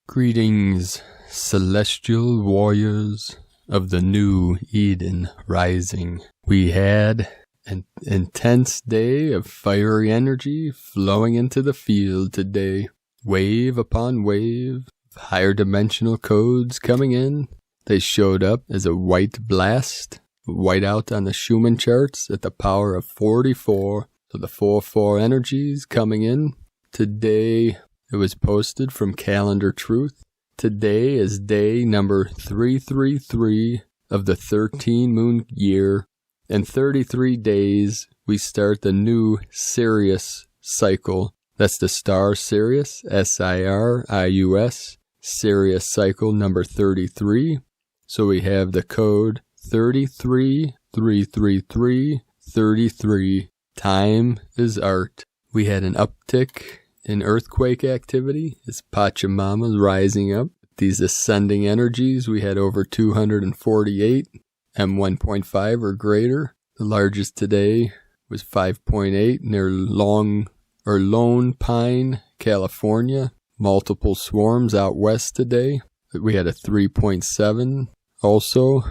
Greetings, celestial warriors of the new Eden rising. We had an intense day of fiery energy flowing into the field today. Wave upon wave, higher dimensional codes coming in. They showed up as a white blast, white out on the Schumann charts at the power of 44. So the 4-4 energies coming in. Today, it was posted from Calendar Truth. Today is day number 333 of the 13 moon year. In 33 days, we start the new Sirius cycle. That's the star Sirius, S-I-R-I-U-S, Sirius cycle number 33. So we have the code 3333333. Time is art. We had an uptick in earthquake activity as Pachamama's rising up. These ascending energies, we had over 248 M1.5 or greater. The largest today was 5.8 near Lone Pine, California. Multiple swarms out west today. We had a 3.7 also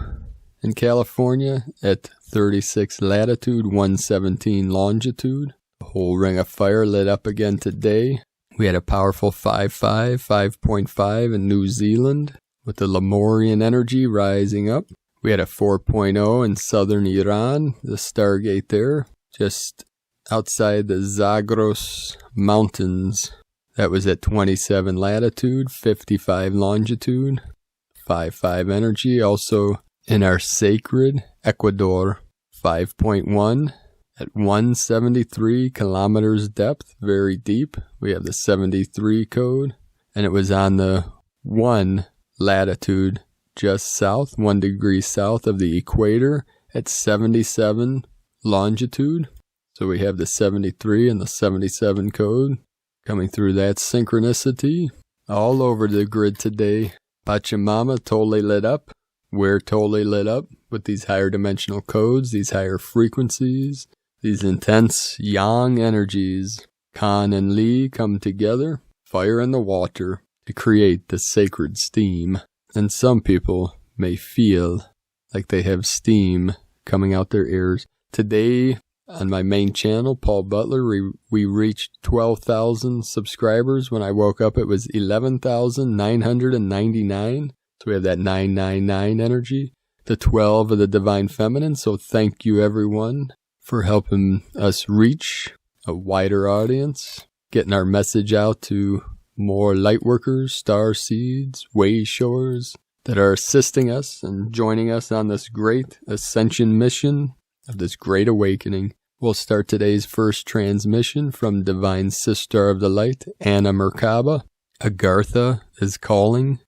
in California at 36 latitude, 117 longitude. The whole ring of fire lit up again today. We had a powerful 5.5, 5.5 in New Zealand with the Lemurian energy rising up. We had a 4.0 in southern Iran, the Stargate there, just outside the Zagros Mountains. That was at 27 latitude, 55 longitude. 5.5 energy also in our sacred Ecuador. 5.1 at 173 kilometers depth, very deep. We have the 73 code, and it was on the 1 latitude, just south, 1 degree south of the equator at 77 longitude. So we have the 73 and the 77 code coming through that synchronicity all over the grid today. Pachamama totally lit up. We're totally lit up with these higher dimensional codes, these higher frequencies, these intense yang energies. Kan and Li come together, fire and the water, to create the sacred steam. And some people may feel like they have steam coming out their ears. Today, on my main channel, Paul Butler, we reached 12,000 subscribers. When I woke up, it was 11,999. So we have that 999 energy, the 12 of the Divine Feminine. So thank you, everyone, for helping us reach a wider audience, getting our message out to more light workers, star seeds, way shores that are assisting us and joining us on this great ascension mission of this great awakening. We'll start today's first transmission from Divine Sister of the Light, Anna Merkaba. Agartha is calling.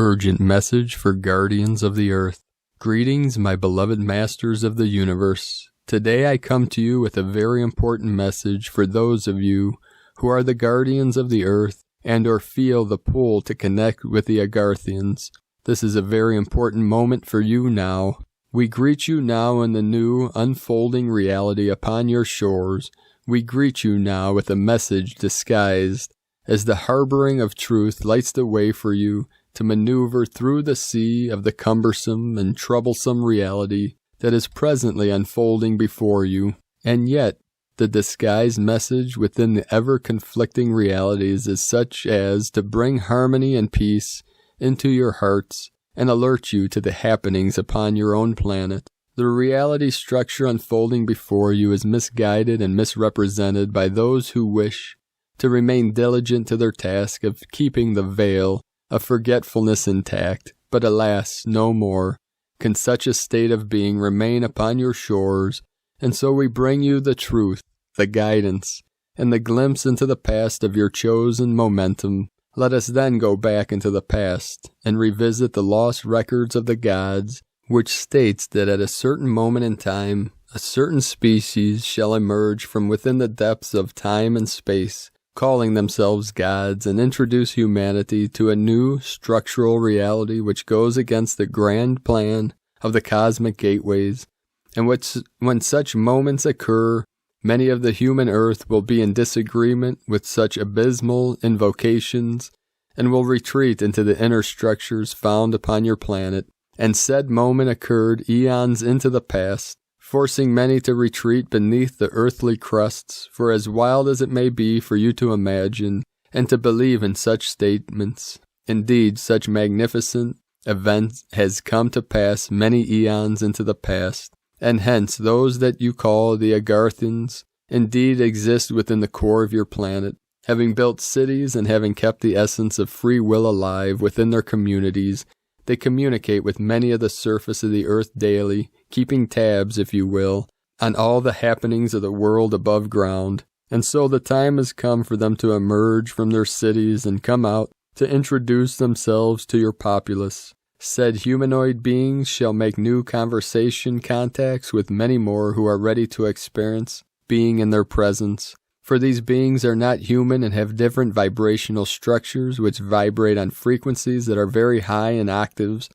Urgent message for guardians of the earth. Greetings, my beloved masters of the universe. Today I come to you with a very important message for those of you who are the guardians of the earth and or feel the pull to connect with the Agarthians. This is a very important moment for you now. We greet you now in the new unfolding reality upon your shores. We greet you now with a message disguised as the harboring of truth lights the way for you to maneuver through the sea of the cumbersome and troublesome reality that is presently unfolding before you. And yet, the disguised message within the ever-conflicting realities is such as to bring harmony and peace into your hearts and alert you to the happenings upon your own planet. The reality structure unfolding before you is misguided and misrepresented by those who wish to remain diligent to their task of keeping the veil of forgetfulness intact, but alas, no more can such a state of being remain upon your shores, and so we bring you the truth, the guidance, and the glimpse into the past of your chosen momentum. Let us then go back into the past and revisit the lost records of the gods, which states that at a certain moment in time, a certain species shall emerge from within the depths of time and space, calling themselves gods, and introduce humanity to a new structural reality which goes against the grand plan of the cosmic gateways. And when such moments occur, many of the human earth will be in disagreement with such abysmal invocations and will retreat into the inner structures found upon your planet, and said moment occurred eons into the past, forcing many to retreat beneath the earthly crusts, for as wild as it may be for you to imagine and to believe in such statements, indeed such magnificent event has come to pass many eons into the past, and hence those that you call the Agarthans indeed exist within the core of your planet, having built cities and having kept the essence of free will alive within their communities. They communicate with many of the surface of the earth daily, keeping tabs, if you will, on all the happenings of the world above ground. And so the time has come for them to emerge from their cities and come out to introduce themselves to your populace. Said humanoid beings shall make new conversation contacts with many more who are ready to experience being in their presence. For these beings are not human and have different vibrational structures which vibrate on frequencies that are very high in octaves,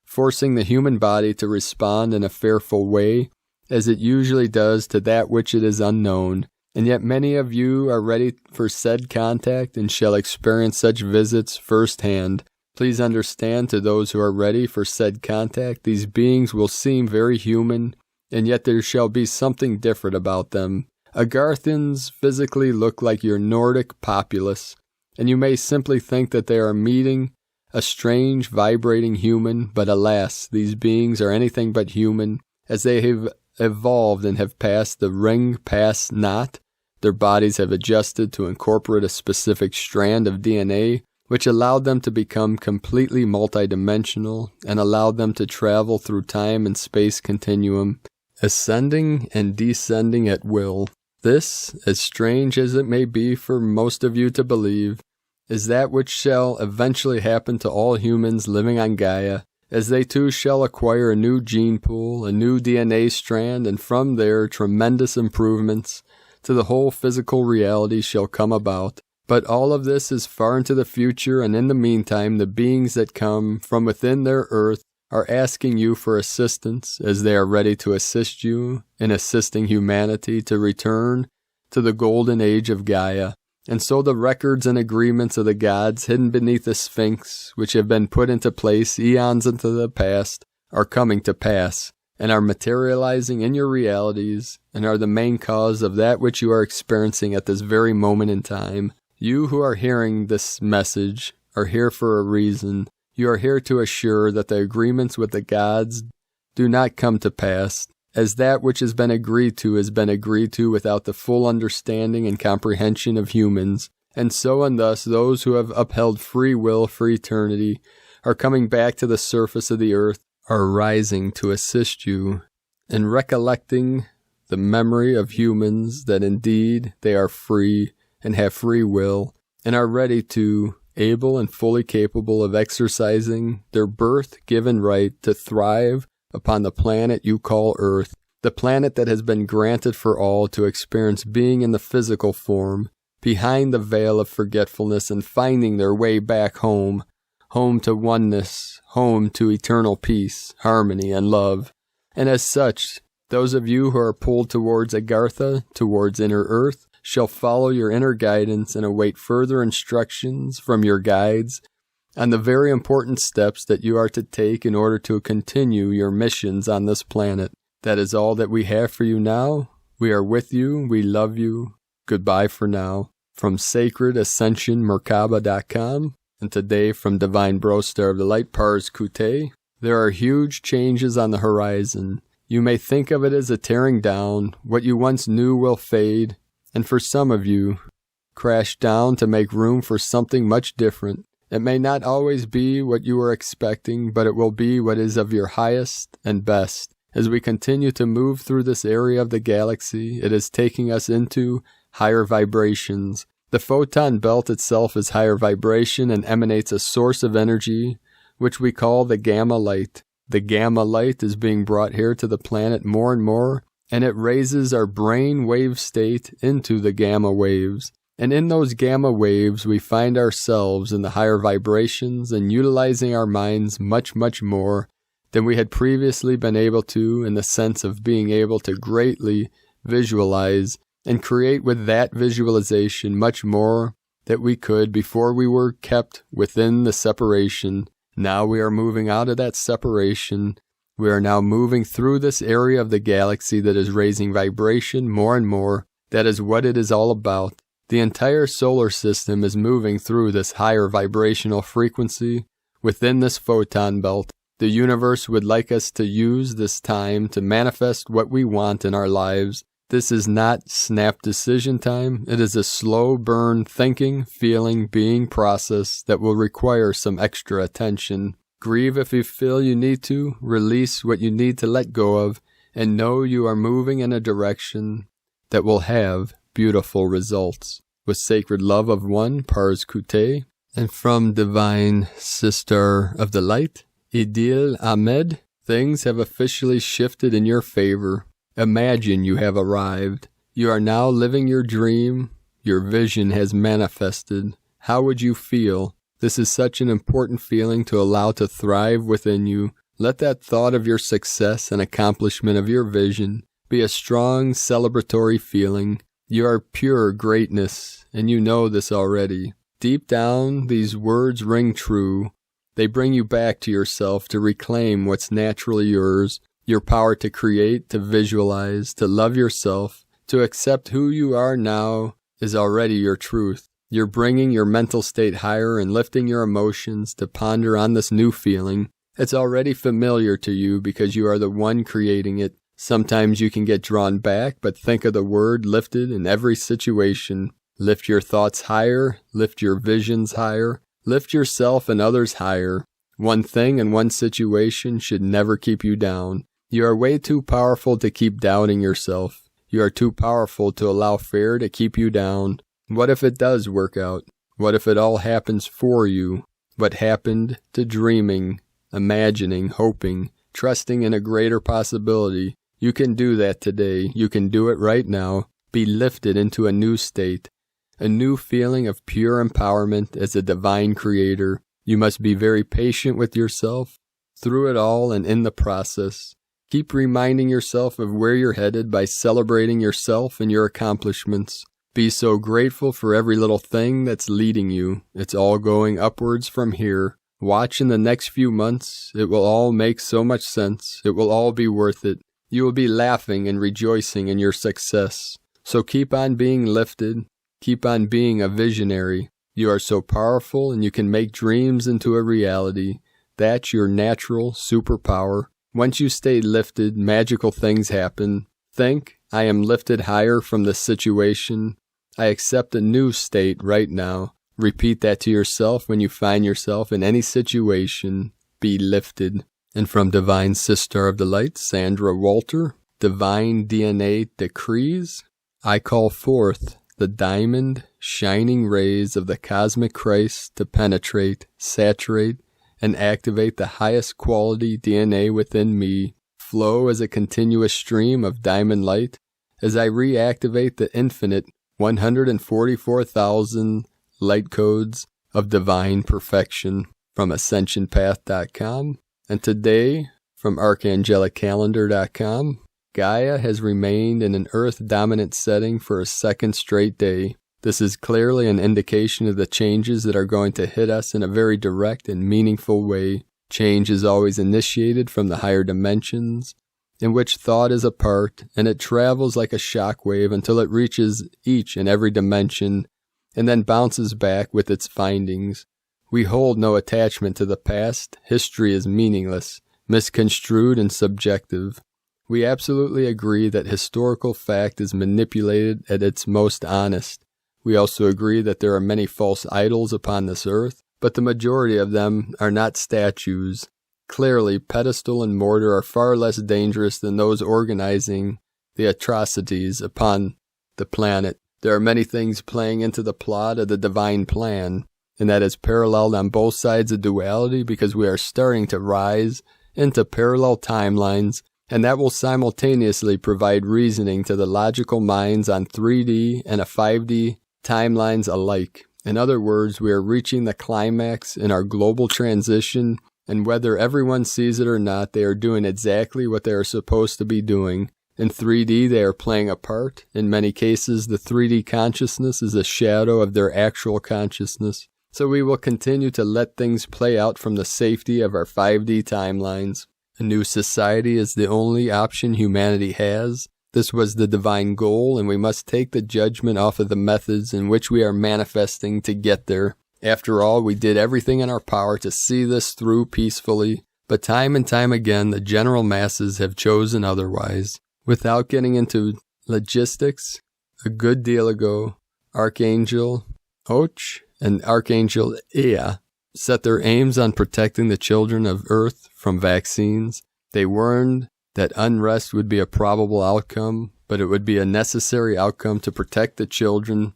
forcing the human body to respond in a fearful way, as it usually does to that which it is unknown. And yet many of you are ready for said contact and shall experience such visits firsthand. Please understand, to those who are ready for said contact, these beings will seem very human, and yet there shall be something different about them. Agarthans physically look like your Nordic populace, and you may simply think that they are meeting a strange, vibrating human, but alas, these beings are anything but human, as they have evolved and have passed the ring past knot. Their bodies have adjusted to incorporate a specific strand of DNA, which allowed them to become completely multidimensional and allowed them to travel through time and space continuum, ascending and descending at will. This, as strange as it may be for most of you to believe, is that which shall eventually happen to all humans living on Gaia, as they too shall acquire a new gene pool, a new DNA strand, and from there tremendous improvements to the whole physical reality shall come about. But all of this is far into the future, and in the meantime the beings that come from within their earth are asking you for assistance, as they are ready to assist you in assisting humanity to return to the golden age of Gaia. And so the records and agreements of the gods hidden beneath the Sphinx, which have been put into place eons into the past, are coming to pass, and are materializing in your realities, and are the main cause of that which you are experiencing at this very moment in time. You who are hearing this message are here for a reason. You are here to assure that the agreements with the gods do not come to pass, as that which has been agreed to without the full understanding and comprehension of humans. And so and thus those who have upheld free will for eternity are coming back to the surface of the earth, are rising to assist you in recollecting the memory of humans that indeed they are free and have free will, and are ready to, able and fully capable of exercising their birth-given right to thrive upon the planet you call Earth, the planet that has been granted for all to experience being in the physical form, behind the veil of forgetfulness, and finding their way back home, home to oneness, home to eternal peace, harmony, and love. And as such, those of you who are pulled towards Agartha, towards inner Earth, shall follow your inner guidance and await further instructions from your guides on the very important steps that you are to take in order to continue your missions on this planet. That is all that we have for you now. We are with you. We love you. Goodbye for now. From SacredAscensionMerkaba.com, and today from Divine Bro Star of the Light, Pars Kute, there are huge changes on the horizon. You may think of it as a tearing down. What you once knew will fade, and for some of you, crash down to make room for something much different. It may not always be what you were expecting, but it will be what is of your highest and best. As we continue to move through this area of the galaxy, it is taking us into higher vibrations. The photon belt itself is higher vibration and emanates a source of energy, which we call the gamma light. The gamma light is being brought here to the planet more and more, and it raises our brain wave state into the gamma waves. And in those gamma waves, we find ourselves in the higher vibrations and utilizing our minds much, much more than we had previously been able to, in the sense of being able to greatly visualize and create with that visualization much more that we could before we were kept within the separation. Now we are moving out of that separation. We are now moving through this area of the galaxy that is raising vibration more and more. That is what it is all about. The entire solar system is moving through this higher vibrational frequency within this photon belt. The universe would like us to use this time to manifest what we want in our lives. This is not snap decision time. It is a slow burn thinking, feeling, being process that will require some extra attention. Grieve if you feel you need to, release what you need to let go of, and know you are moving in a direction that will have beautiful results. With sacred love of one, Pars Kute, and from Divine Sister of the Light, Idil Ahmed, things have officially shifted in your favor. Imagine you have arrived. You are now living your dream. Your vision has manifested. How would you feel? This is such an important feeling to allow to thrive within you. Let that thought of your success and accomplishment of your vision be a strong celebratory feeling. You are pure greatness, and you know this already. Deep down, these words ring true. They bring you back to yourself to reclaim what's naturally yours, your power to create, to visualize, to love yourself, to accept who you are now is already your truth. You're bringing your mental state higher and lifting your emotions to ponder on this new feeling. It's already familiar to you because you are the one creating it. Sometimes you can get drawn back, but think of the word lifted in every situation. Lift your thoughts higher, lift your visions higher, lift yourself and others higher. One thing and one situation should never keep you down. You are way too powerful to keep doubting yourself. You are too powerful to allow fear to keep you down. What if it does work out? What if it all happens for you? What happened to dreaming, imagining, hoping, trusting in a greater possibility? You can do that today. You can do it right now. Be lifted into a new state, a new feeling of pure empowerment as a divine creator. You must be very patient with yourself through it all and in the process. Keep reminding yourself of where you're headed by celebrating yourself and your accomplishments. Be so grateful for every little thing that's leading you. It's all going upwards from here. Watch in the next few months. It will all make so much sense. It will all be worth it. You will be laughing and rejoicing in your success. So keep on being lifted. Keep on being a visionary. You are so powerful and you can make dreams into a reality. That's your natural superpower. Once you stay lifted, magical things happen. Think, I am lifted higher from this situation. I accept a new state right now. Repeat that to yourself when you find yourself in any situation. Be lifted. And from Divine Sister of the Light, Sandra Walter, Divine DNA Decrees, I call forth the diamond, shining rays of the cosmic Christ to penetrate, saturate, and activate the highest quality DNA within me, flow as a continuous stream of diamond light as I reactivate the infinite 144,000 light codes of divine perfection from ascensionpath.com. And today, from archangelicalendar.com, Gaia has remained in an Earth-dominant setting for a second straight day. This is clearly an indication of the changes that are going to hit us in a very direct and meaningful way. Change is always initiated from the higher dimensions, in which thought is a part, and it travels like a shock wave until it reaches each and every dimension, and then bounces back with its findings. We hold no attachment to the past. History is meaningless, misconstrued, and subjective. We absolutely agree that historical fact is manipulated at its most honest. We also agree that there are many false idols upon this earth, but the majority of them are not statues. Clearly, pedestal and mortar are far less dangerous than those organizing the atrocities upon the planet. There are many things playing into the plot of the divine plan, and that is paralleled on both sides of duality because we are starting to rise into parallel timelines, and that will simultaneously provide reasoning to the logical minds on 3D and a 5D timelines alike. In other words, we are reaching the climax in our global transition, and whether everyone sees it or not, they are doing exactly what they are supposed to be doing. In 3D, they are playing a part. In many cases, the 3D consciousness is a shadow of their actual consciousness. So we will continue to let things play out from the safety of our 5D timelines. A new society is the only option humanity has. This was the divine goal, and we must take the judgment off of the methods in which we are manifesting to get there. After all, we did everything in our power to see this through peacefully, but time and time again, the general masses have chosen otherwise. Without getting into logistics, a good deal ago, Archangel Och and Archangel Ea set their aims on protecting the children of Earth from vaccines. They warned that unrest would be a probable outcome, but it would be a necessary outcome to protect the children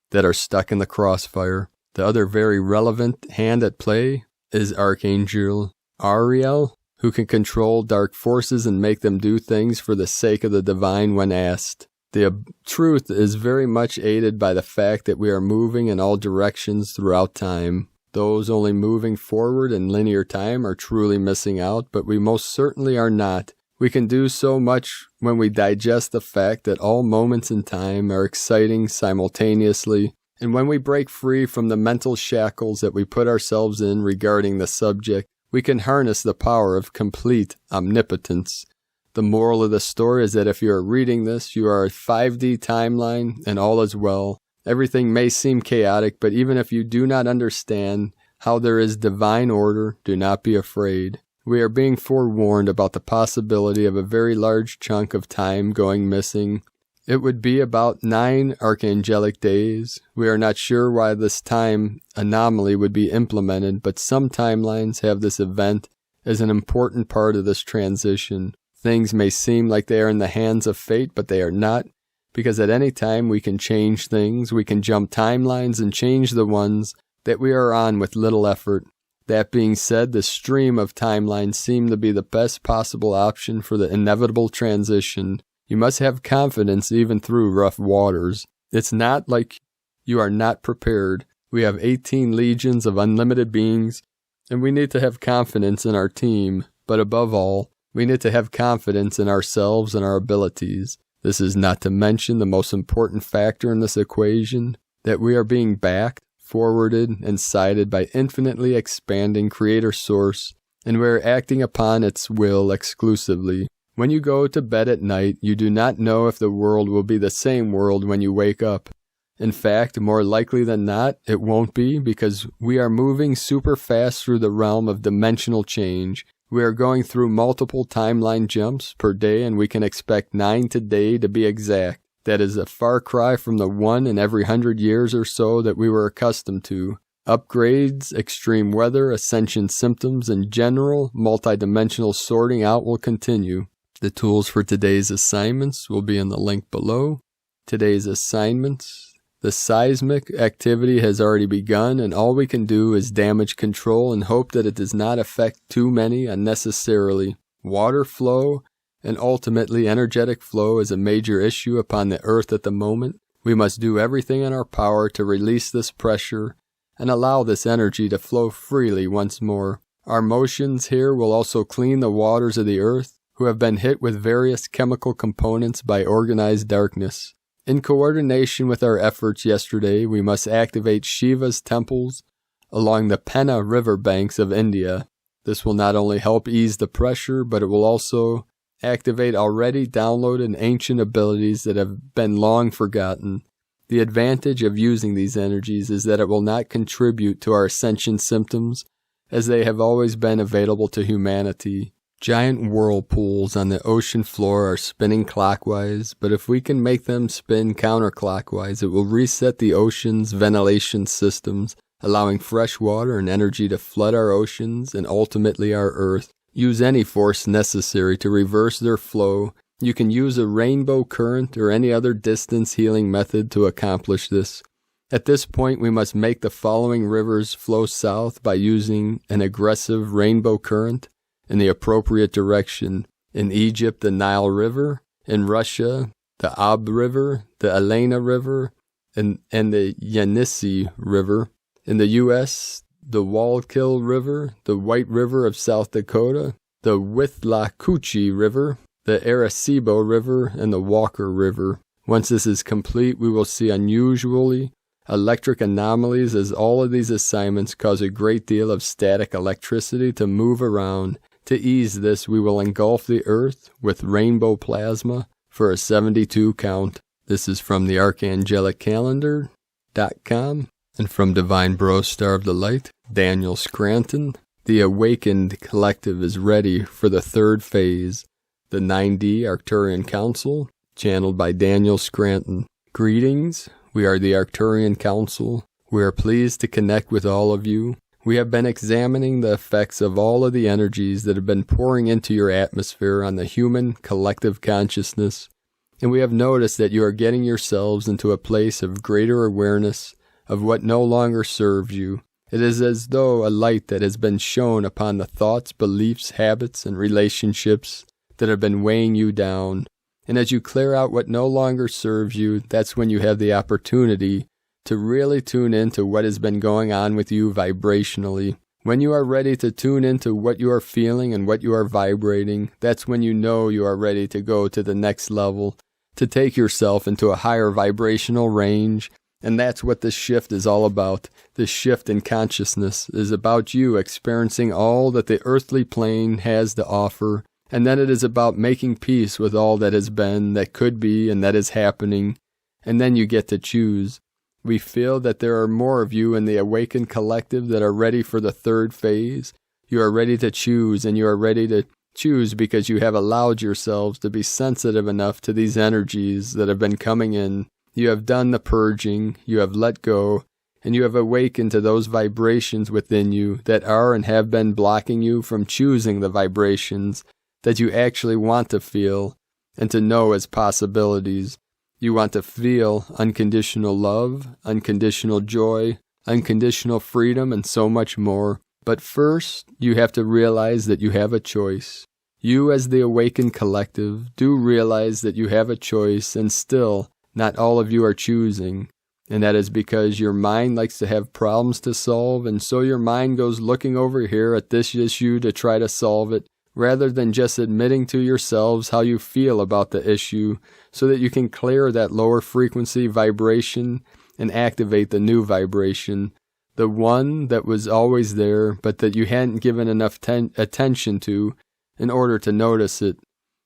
that are stuck in the crossfire. The other very relevant hand at play is Archangel Ariel, who can control dark forces and make them do things for the sake of the divine when asked. The truth is very much aided by the fact that we are moving in all directions throughout time. Those only moving forward in linear time are truly missing out, but we most certainly are not. We can do so much when we digest the fact that all moments in time are exciting simultaneously, and when we break free from the mental shackles that we put ourselves in regarding the subject, we can harness the power of complete omnipotence. The moral of the story is that if you are reading this, you are a 5D timeline and all is well. Everything may seem chaotic, but even if you do not understand how there is divine order, do not be afraid. We are being forewarned about the possibility of a very large chunk of time going missing. It would be about 9 archangelic days. We are not sure why this time anomaly would be implemented, but some timelines have this event as an important part of this transition. Things may seem like they are in the hands of fate, but they are not, because at any time we can change things. We can jump timelines and change the ones that we are on with little effort. That being said, the stream of timelines seem to be the best possible option for the inevitable transition. You must have confidence even through rough waters. It's not like you are not prepared. We have 18 legions of unlimited beings, and we need to have confidence in our team. But above all, we need to have confidence in ourselves and our abilities. This is not to mention the most important factor in this equation, that we are being backed, forwarded, and cited by infinitely expanding Creator Source, and we are acting upon its will exclusively. When you go to bed at night, you do not know if the world will be the same world when you wake up. In fact, more likely than not, it won't be, because we are moving super fast through the realm of dimensional change. We are going through multiple timeline jumps per day, and we can expect 9 today to be exact. That is a far cry from the 1 in every 100 years or so that we were accustomed to. Upgrades, extreme weather, ascension symptoms, and general multidimensional sorting out will continue. The tools for today's assignments will be in the link below. Today's assignments. The seismic activity has already begun, and all we can do is damage control and hope that it does not affect too many unnecessarily. Water flow and ultimately energetic flow is a major issue upon the earth at the moment. We must do everything in our power to release this pressure and allow this energy to flow freely once more. Our motions here will also clean the waters of the earth, who have been hit with various chemical components by organized darkness. In coordination with our efforts yesterday, we must activate Shiva's temples along the Penna river banks of India. This will not only help ease the pressure, but it will also activate already downloaded ancient abilities that have been long forgotten. The advantage of using these energies is that it will not contribute to our ascension symptoms, as they have always been available to humanity. Giant whirlpools on the ocean floor are spinning clockwise, but if we can make them spin counterclockwise, it will reset the ocean's ventilation systems, allowing fresh water and energy to flood our oceans and ultimately our earth. Use any force necessary to reverse their flow. You can use a rainbow current or any other distance healing method to accomplish this. At this point, we must make the following rivers flow south by using an aggressive rainbow current in the appropriate direction. In Egypt, the Nile River. In Russia, the Ob River, the Elena River, and the Yenisei River. In the U.S., the Wallkill River, the White River of South Dakota, the Withlacoochee River, the Arecibo River, and the Walker River. Once this is complete, we will see unusually electric anomalies, as all of these assignments cause a great deal of static electricity to move around. To ease this, we will engulf the Earth with rainbow plasma for a 72 count. This is from the ArchangelicCalendar.com and from Divine Bro Star of the Light, Daniel Scranton. The Awakened Collective is ready for the third phase, the 9D Arcturian Council, channeled by Daniel Scranton. Greetings, we are the Arcturian Council. We are pleased to connect with all of you. We have been examining the effects of all of the energies that have been pouring into your atmosphere on the human collective consciousness, and we have noticed that you are getting yourselves into a place of greater awareness of what no longer serves you. It is as though a light that has been shone upon the thoughts, beliefs, habits, and relationships that have been weighing you down. And as you clear out what no longer serves you, that's when you have the opportunity to really tune into what has been going on with you vibrationally. When you are ready to tune into what you are feeling and what you are vibrating, that's when you know you are ready to go to the next level, to take yourself into a higher vibrational range. And that's what this shift is all about. This shift in consciousness is about you experiencing all that the earthly plane has to offer. And then it is about making peace with all that has been, that could be, and that is happening. And then you get to choose. We feel that there are more of you in the Awakened Collective that are ready for the third phase. You are ready to choose, and you are ready to choose because you have allowed yourselves to be sensitive enough to these energies that have been coming in. You have done the purging, you have let go, and you have awakened to those vibrations within you that are and have been blocking you from choosing the vibrations that you actually want to feel and to know as possibilities. You want to feel unconditional love, unconditional joy, unconditional freedom, and so much more. But first, you have to realize that you have a choice. You, as the Awakened Collective, do realize that you have a choice, and still, not all of you are choosing. And that is because your mind likes to have problems to solve, and so your mind goes looking over here at this issue to try to solve it, rather than just admitting to yourselves how you feel about the issue, so that you can clear that lower frequency vibration and activate the new vibration, the one that was always there, but that you hadn't given enough attention to in order to notice it.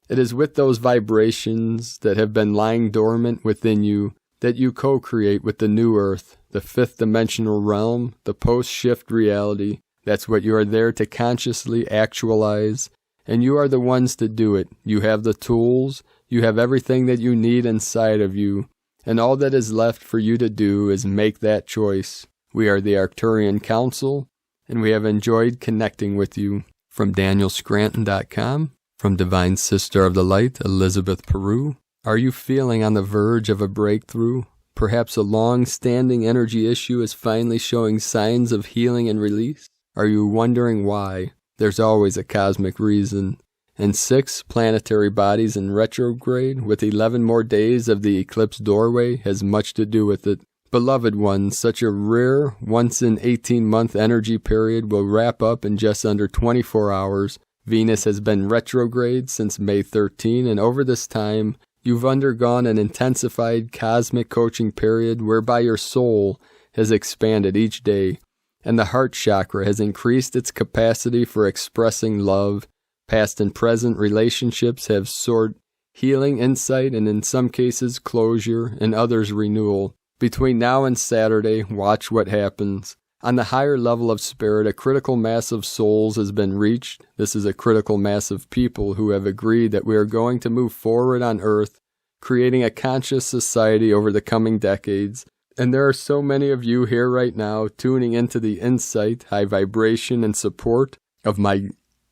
It is with those vibrations that have been lying dormant within you that you co-create with the new earth, the fifth dimensional realm, the post-shift reality. That's what you are there to consciously actualize, and you are the ones to do it. You have the tools, you have everything that you need inside of you, and all that is left for you to do is make that choice. We are the Arcturian Council, and we have enjoyed connecting with you. From DanielScranton.com, from Divine Sister of the Light, Elizabeth Peru. Are you feeling on the verge of a breakthrough? Perhaps a long-standing energy issue is finally showing signs of healing and release? Are you wondering why? There's always a cosmic reason. And 6 planetary bodies in retrograde, with 11 more days of the eclipse doorway, has much to do with it. Beloved ones, such a rare, once-in-18-month energy period will wrap up in just under 24 hours. Venus has been retrograde since May 13, and over this time, you've undergone an intensified cosmic coaching period whereby your soul has expanded each day, and the heart chakra has increased its capacity for expressing love. Past and present relationships have sought healing, insight, and in some cases closure, and others renewal. Between now and Saturday, watch what happens. On the higher level of spirit, a critical mass of souls has been reached. This is a critical mass of people who have agreed that we are going to move forward on Earth, creating a conscious society over the coming decades. And there are so many of you here right now tuning into the insight, high vibration, and support of my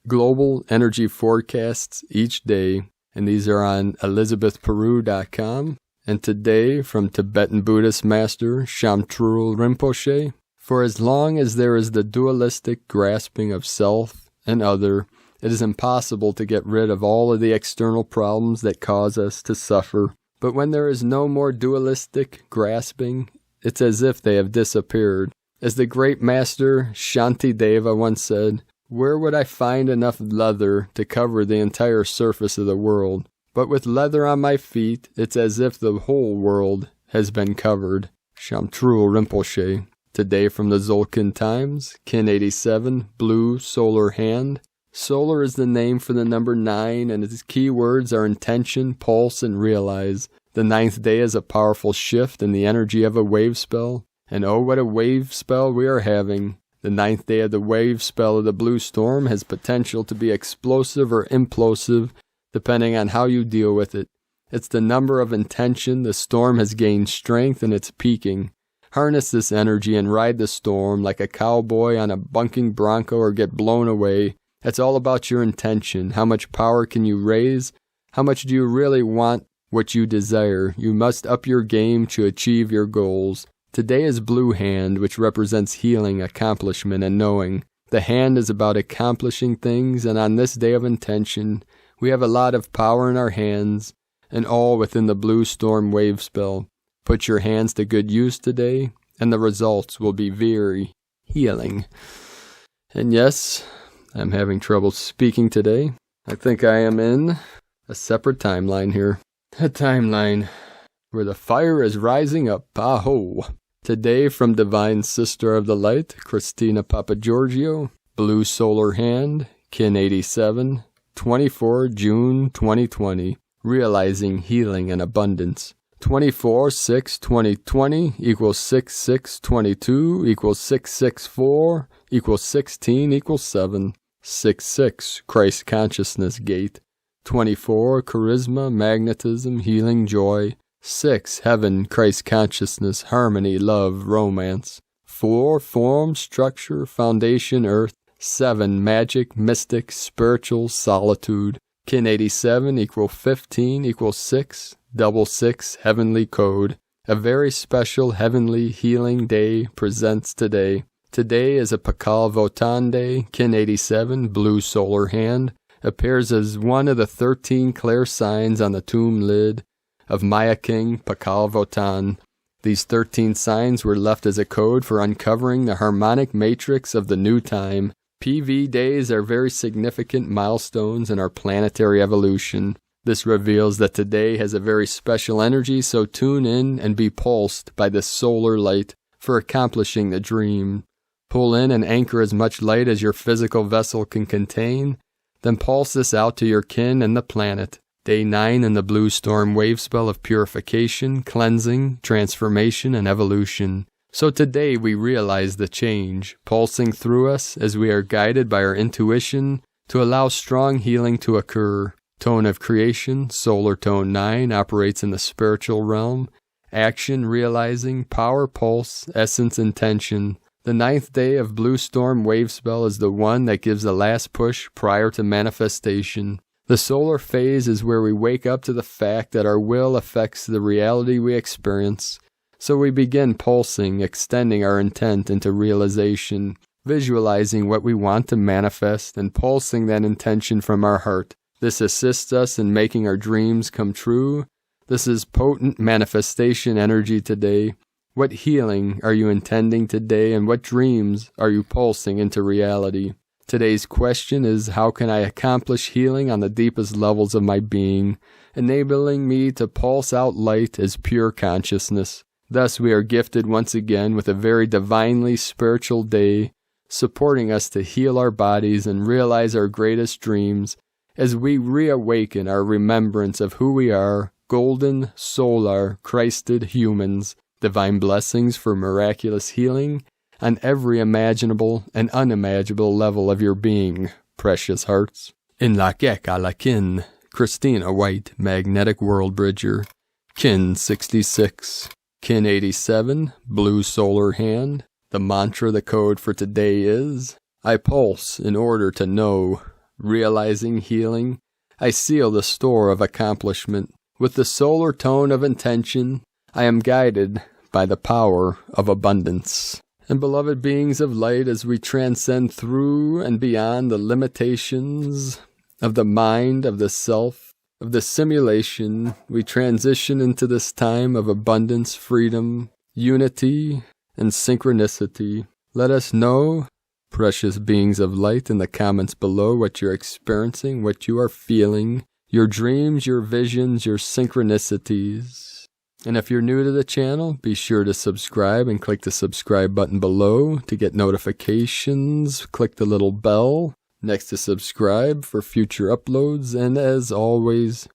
global energy forecasts each day. And these are on ElizabethPeru.com. And today, from Tibetan Buddhist Master Shamtrul Rinpoche, for as long as there is the dualistic grasping of self and other, it is impossible to get rid of all of the external problems that cause us to suffer. But when there is no more dualistic grasping, it's as if they have disappeared. As the great master Shantideva once said, Where would I find enough leather to cover the entire surface of the world? But with leather on my feet, it's as if the whole world has been covered. Shamtrul Rinpoche. Today from the Zolkin Times, Kin 87, Blue Solar Hand. Solar is the name for the number 9, and its key words are intention, pulse, and realize. The 9th day is a powerful shift in the energy of a wave spell. And oh, what a wave spell we are having. The 9th day of the wave spell of the blue storm has potential to be explosive or implosive, depending on how you deal with it. It's the number of intention. The storm has gained strength and it's peaking. Harness this energy and ride the storm like a cowboy on a bunking bronco or get blown away. It's all about your intention. How much power can you raise? How much do you really want what you desire? You must up your game to achieve your goals. Today is Blue Hand, which represents healing, accomplishment, and knowing. The hand is about accomplishing things, and on this day of intention, we have a lot of power in our hands, and all within the blue storm wave spell. Put your hands to good use today, and the results will be very healing. And yes, I'm having trouble speaking today. I think I am in a separate timeline here. A timeline where the fire is rising up. Aho! Today from Divine Sister of the Light, Christina Papagiorgio, Blue Solar Hand, Kin 87, 24 June 2020, Realizing Healing and Abundance. 24/6/2020 equals 6622 equals 664 equals 16 equals 7. 66 Christ Consciousness Gate. 24 Charisma, Magnetism, Healing, Joy. 6 Heaven, Christ Consciousness, Harmony, Love, Romance. 4 Form, Structure, Foundation, Earth. 7 Magic, Mystic, Spiritual, Solitude. Kin 87 equal 15 equals 6. 6 Heavenly Code. A very special heavenly healing day presents today. Today is a Pakal Votan day. Kin 87, Blue Solar Hand, appears as one of the 13 clear signs on the tomb lid of Maya King Pakal Votan. These 13 signs were left as a code for uncovering the harmonic matrix of the new time. PV days are very significant milestones in our planetary evolution. This reveals that today has a very special energy, so tune in and be pulsed by this solar light for accomplishing the dream. Pull in and anchor as much light as your physical vessel can contain, then pulse this out to your kin and the planet. Day 9 in the blue storm wave spell of purification, cleansing, transformation, and evolution. So today we realize the change, pulsing through us as we are guided by our intuition to allow strong healing to occur. Tone of creation, solar tone 9, operates in the spiritual realm. Action, realizing, power, pulse, essence, intention. The 9th day of blue storm wave spell is the one that gives the last push prior to manifestation. The solar phase is where we wake up to the fact that our will affects the reality we experience. So we begin pulsing, extending our intent into realization, visualizing what we want to manifest, and pulsing that intention from our heart. This assists us in making our dreams come true. This is potent manifestation energy today. What healing are you intending today, and what dreams are you pulsing into reality? Today's question is, how can I accomplish healing on the deepest levels of my being, enabling me to pulse out light as pure consciousness? Thus we are gifted once again with a very divinely spiritual day, supporting us to heal our bodies and realize our greatest dreams as we reawaken our remembrance of who we are, golden, solar, Christed humans. Divine blessings for miraculous healing on every imaginable and unimaginable level of your being, precious hearts. In Lakek Alakin, Christina White, Magnetic World Bridger. Kin 66. Kin 87, Blue Solar Hand. The mantra, the code for today is, I pulse in order to know. Realizing healing, I seal the store of accomplishment. With the solar tone of intention, I am guided by the power of abundance. And beloved beings of light, as we transcend through and beyond the limitations of the mind, of the self, of the simulation, we transition into this time of abundance, freedom, unity, and synchronicity. Let us know precious beings of light, in the comments below what you're experiencing, what you are feeling, your dreams, your visions, your synchronicities. And if you're new to the channel, be sure to subscribe and click the subscribe button below to get notifications. Click the little bell next to subscribe for future uploads. And as always,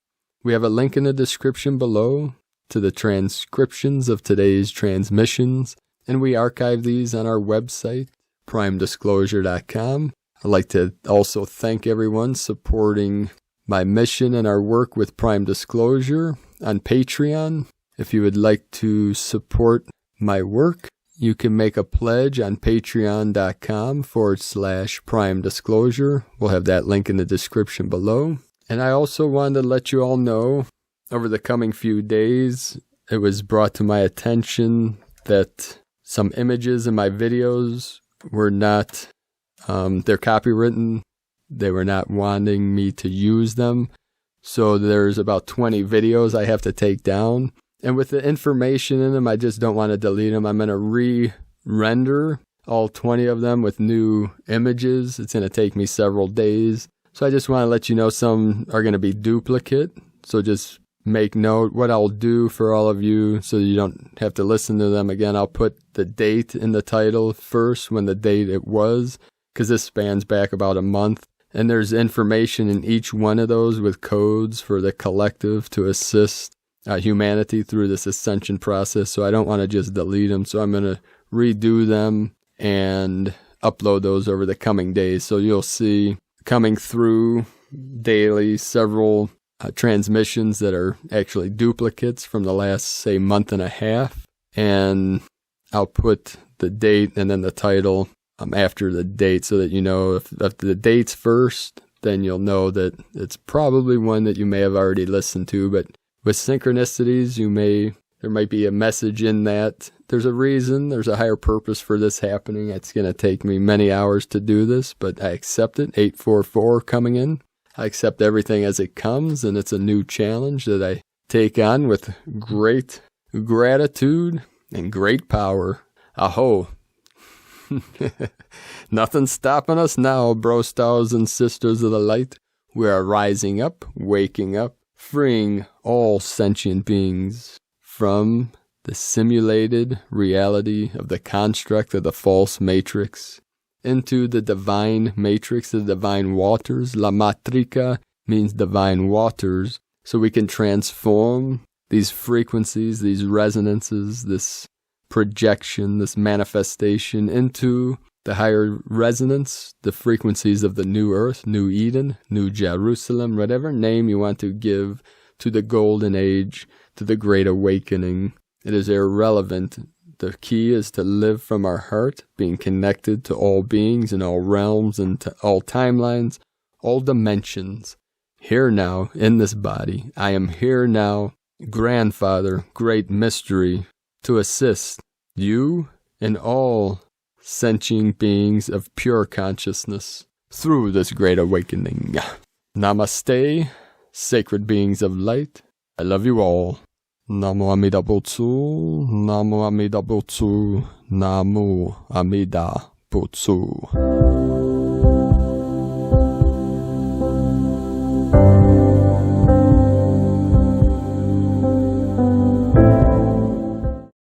we have a link in the description below to the transcriptions of today's transmissions, and we archive these on our website, primedisclosure.com. I'd like to also thank everyone supporting my mission and our work with Prime Disclosure on Patreon. If you would like to support my work, you can make a pledge on patreon.com/Prime Disclosure. We'll have that link in the description below. And I also wanted to let you all know, over the coming few days, it was brought to my attention that some images in my videos were not, they're copywritten. They were not wanting me to use them. So there's about 20 videos I have to take down. And with the information in them, I just don't want to delete them. I'm going to re-render all 20 of them with new images. It's going to take me several days. So I just want to let you know some are going to be duplicate. So just make note what I'll do for all of you so you don't have to listen to them again. I'll put the date in the title first, when the date it was, because this spans back about a month. And there's information in each one of those with codes for the collective to assist humanity through this ascension process. So I don't want to just delete them. So I'm going to redo them and upload those over the coming days. So you'll see coming through daily several transmissions that are actually duplicates from the last, say, month and a half. And I'll put the date and then the title after the date, so that you know if the date's first, then you'll know that it's probably one that you may have already listened to. But with synchronicities, there might be a message in that. There's a reason, there's a higher purpose for this happening. It's going to take me many hours to do this, but I accept it. 844 coming in. I accept everything as it comes, and it's a new challenge that I take on with great gratitude and great power. Aho. Nothing's stopping us now, bro stars and sisters of the light. We are rising up, waking up, freeing all sentient beings from the simulated reality of the construct of the false matrix into the divine matrix, the divine waters. La matrica means divine waters, so we can transform these frequencies, these resonances, this projection, this manifestation into the higher resonance, the frequencies of the new earth, new Eden, new Jerusalem, whatever name you want to give to the golden age, to the great awakening. It is irrelevant. The key is to live from our heart, being connected to all beings in all realms and to all timelines, all dimensions. Here now, in this body, I am here now, grandfather, great mystery, to assist you and all sentient beings of pure consciousness through this great awakening. Namaste, sacred beings of light. I love you all. Namo Amida Butsu, Namo Amida Butsu, Namo Amida Butsu.